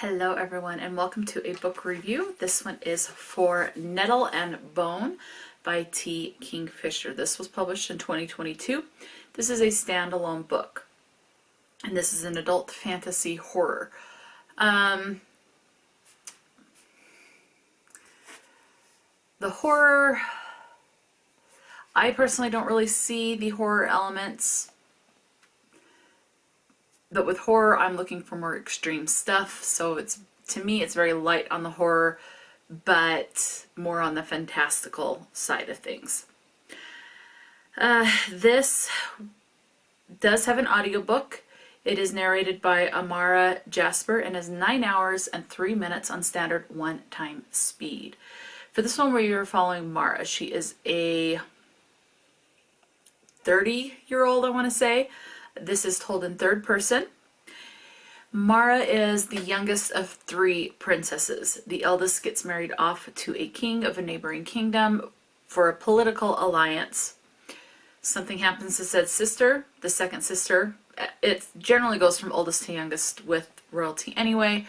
Hello everyone and welcome to a book review. This one is for Nettle Bone by Kingfisher. This was published in 2022. This is a standalone book and this is an adult fantasy horror. The horror, I personally don't really see the horror elements. But with horror, I'm looking for more extreme stuff. So to me, it's very light on the horror, but more on the fantastical side of things. This does have an audiobook. It is narrated by Amara Jasper and is 9 hours and 3 minutes on standard one-time speed. For this one, we are following Mara. She is a 30-year-old, I want to say. This is told in third person. Mara is the youngest of 3 princesses. The eldest gets married off to a king of a neighboring kingdom for a political alliance. Something happens to said sister, the second sister. It generally goes from oldest to youngest with royalty anyway.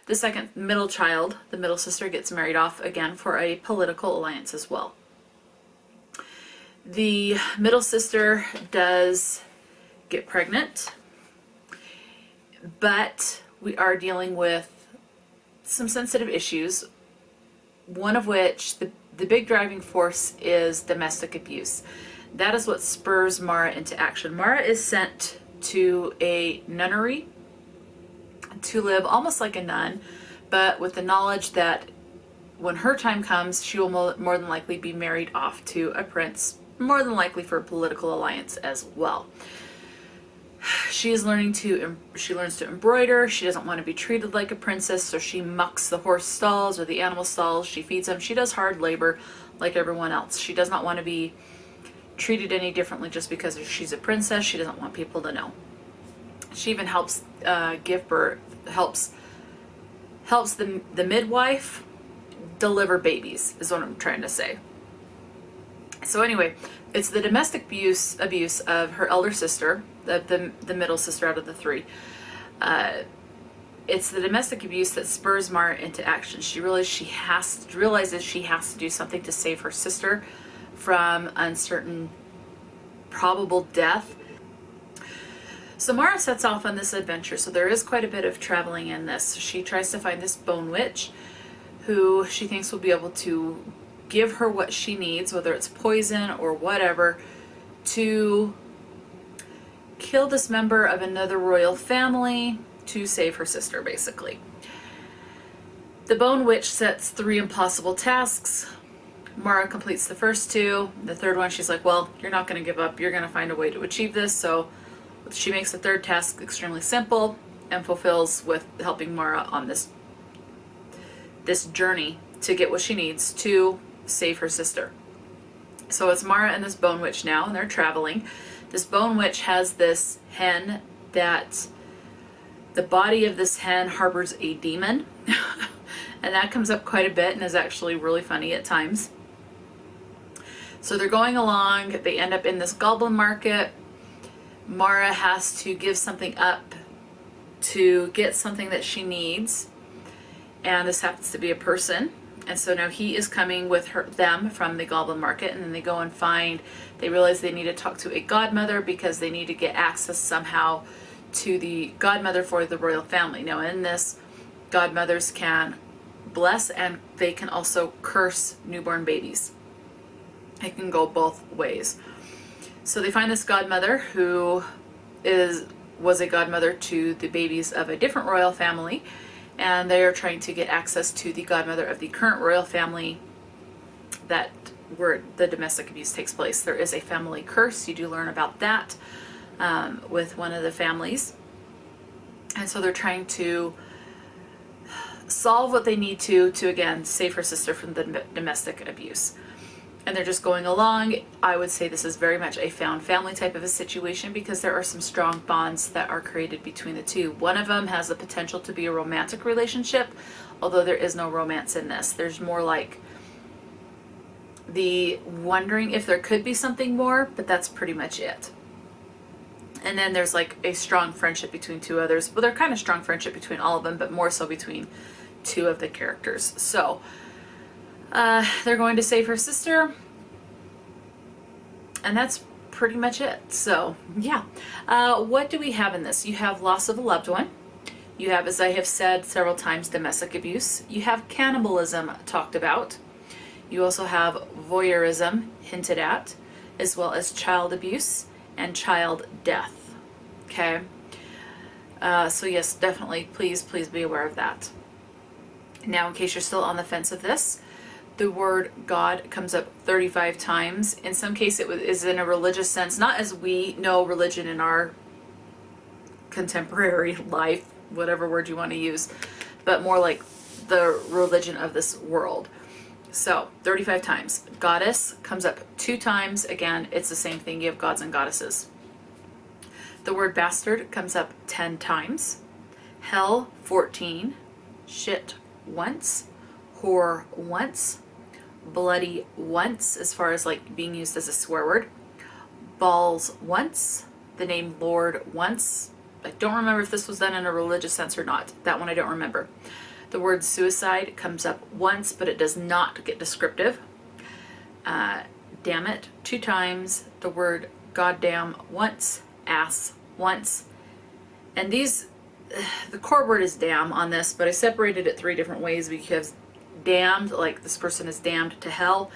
The second middle child, the middle sister, gets married off again for a political alliance as well. The middle sister does get pregnant, but we are dealing with some sensitive issues, one of which the big driving force is domestic abuse. That is what spurs Mara into action. Mara is sent to a nunnery to live almost like a nun, but with the knowledge that when her time comes, she will more than likely be married off to a prince, more than likely for a political alliance as well. She learns to embroider. She doesn't want to be treated like a princess, so she mucks the horse stalls or the animal stalls. She feeds them. She does hard labor like everyone else. She does not want to be treated any differently just because she's a princess. She doesn't want people to know. She even helps give birth, helps the midwife deliver babies, is what I'm trying to say. So anyway, it's the domestic abuse of her elder sister, the middle sister out of the 3. It's the domestic abuse that spurs Mara into action. She realizes she has to do something to save her sister from uncertain, probable death. So Mara sets off on this adventure. So there is quite a bit of traveling in this. She tries to find this bone witch who she thinks will be able to give her what she needs, whether it's poison or whatever, to kill this member of another royal family to save her sister, basically. The Bone Witch sets 3 impossible tasks. Mara completes the first 2. The third one, she's like, well, you're not going to give up. You're going to find a way to achieve this. So she makes the third task extremely simple and fulfills with helping Mara on this journey to get what she needs to save her sister. So it's Mara and this Bone Witch now, and they're traveling. This Bone Witch has this hen that the body of this hen harbors a demon. And that comes up quite a bit and is actually really funny at times. So they're going along, they end up in this goblin market. Mara has to give something up to get something that she needs. And this happens to be a person. And so now he is coming with them from the goblin market, and then they go and they realize they need to talk to a godmother because they need to get access somehow to the godmother for the royal family. Now in this, godmothers can bless and they can also curse newborn babies. It can go both ways. So they find this godmother who was a godmother to the babies of a different royal family, and they are trying to get access to the godmother of the current royal family where the domestic abuse takes place. There is a family curse. You do learn about that with one of the families. And so they're trying to solve what they need to again, save her sister from the domestic abuse. And they're just going along. I would say this is very much a found family type of a situation because there are some strong bonds that are created between the 2. One of them has the potential to be a romantic relationship, although there is no romance in this. There's more like the wondering if there could be something more, but that's pretty much it. And then there's like a strong friendship between two others. Well, they're kind of strong friendship between all of them, but more so between two of the characters. So they're going to save her sister. And that's pretty much it. So yeah. What do we have in this? You have loss of a loved one. You have, as I have said several times, domestic abuse. You have cannibalism talked about. You also have voyeurism hinted at, as well as child abuse and child death. Okay? So yes, definitely, please be aware of that. Now, in case you're still on the fence of this, the word God comes up 35 times. In some case, it is in a religious sense, not as we know religion in our contemporary life, whatever word you want to use, but more like the religion of this world. So 35 times. Goddess comes up 2 times. Again, it's the same thing. You have gods and goddesses. The word bastard comes up 10 times. Hell 14. Shit once. Whore once. Bloody once, as far as like being used as a swear word. Balls once. The name Lord once. I don't remember if this was done in a religious sense or not. That one I don't remember. The word suicide comes up once, but it does not get descriptive. Damn it 2 times. The word goddamn once. Ass once. And these, the core word is damn on this, but I separated it 3 different ways because damned, like this person is damned to hell,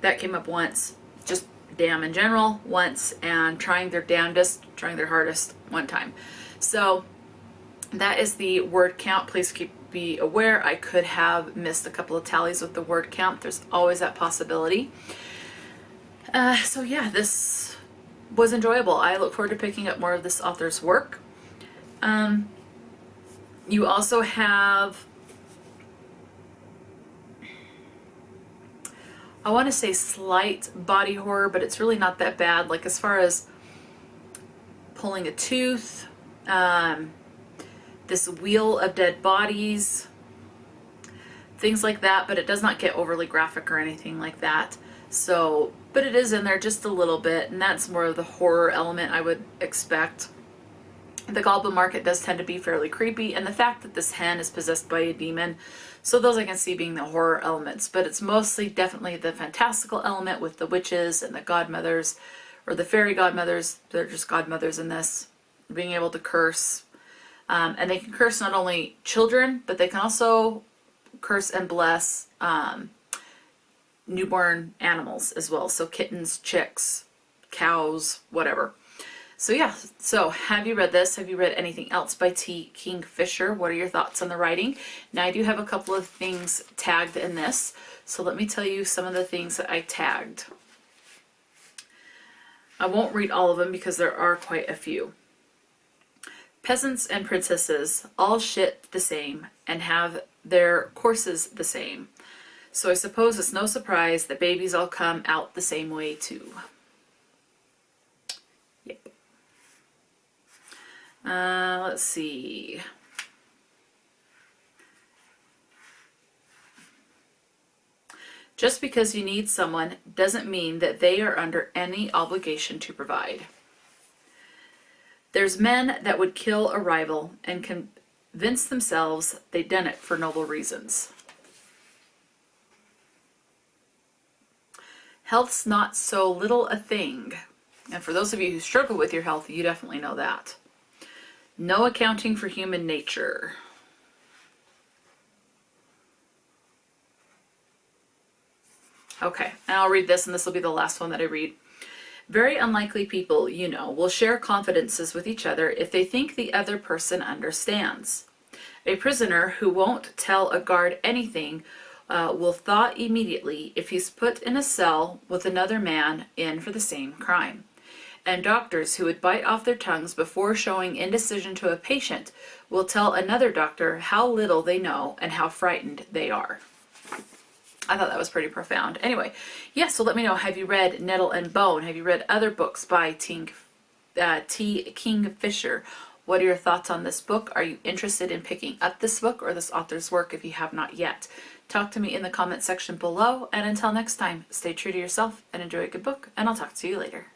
that came up once. Just damn in general once, and trying their damnedest, trying their hardest 1 time. So that is the word count. Please be aware I could have missed a couple of tallies with the word count. There's always that possibility. So yeah, this was enjoyable. I look forward to picking up more of this author's work. You also have, I want to say slight body horror, but it's really not that bad. Like as far as pulling a tooth, this wheel of dead bodies, things like that, but it does not get overly graphic or anything like that. So, but it is in there just a little bit, and that's more of the horror element I would expect. The goblin market does tend to be fairly creepy, and the fact that this hen is possessed by a demon, so those I can see being the horror elements, but it's mostly definitely the fantastical element with the witches and the godmothers, or the fairy godmothers. They're just godmothers in this, being able to curse. And they can curse not only children, but they can also curse and bless newborn animals as well. So kittens, chicks, cows, whatever. So yeah, so have you read this? Have you read anything else by Kingfisher? What are your thoughts on the writing? Now I do have a couple of things tagged in this. So let me tell you some of the things that I tagged. I won't read all of them because there are quite a few. Peasants and princesses all shit the same and have their courses the same. So I suppose it's no surprise that babies all come out the same way too. Yep. Let's see. Just because you need someone doesn't mean that they are under any obligation to provide. There's men that would kill a rival and convince themselves they'd done it for noble reasons. Health's not so little a thing. And for those of you who struggle with your health, you definitely know that. No accounting for human nature. Okay, and I'll read this, and this will be the last one that I read. Very unlikely people, you know, will share confidences with each other if they think the other person understands. A prisoner who won't tell a guard anything will thaw immediately if he's put in a cell with another man in for the same crime. And doctors who would bite off their tongues before showing indecision to a patient will tell another doctor how little they know and how frightened they are. I thought that was pretty profound. Anyway, yeah, so let me know, have you read Nettle Bone? Have you read other books by T. Kingfisher? What are your thoughts on this book? Are you interested in picking up this book or this author's work if you have not yet? Talk to me in the comment section below, and until next time, stay true to yourself and enjoy a good book, and I'll talk to you later.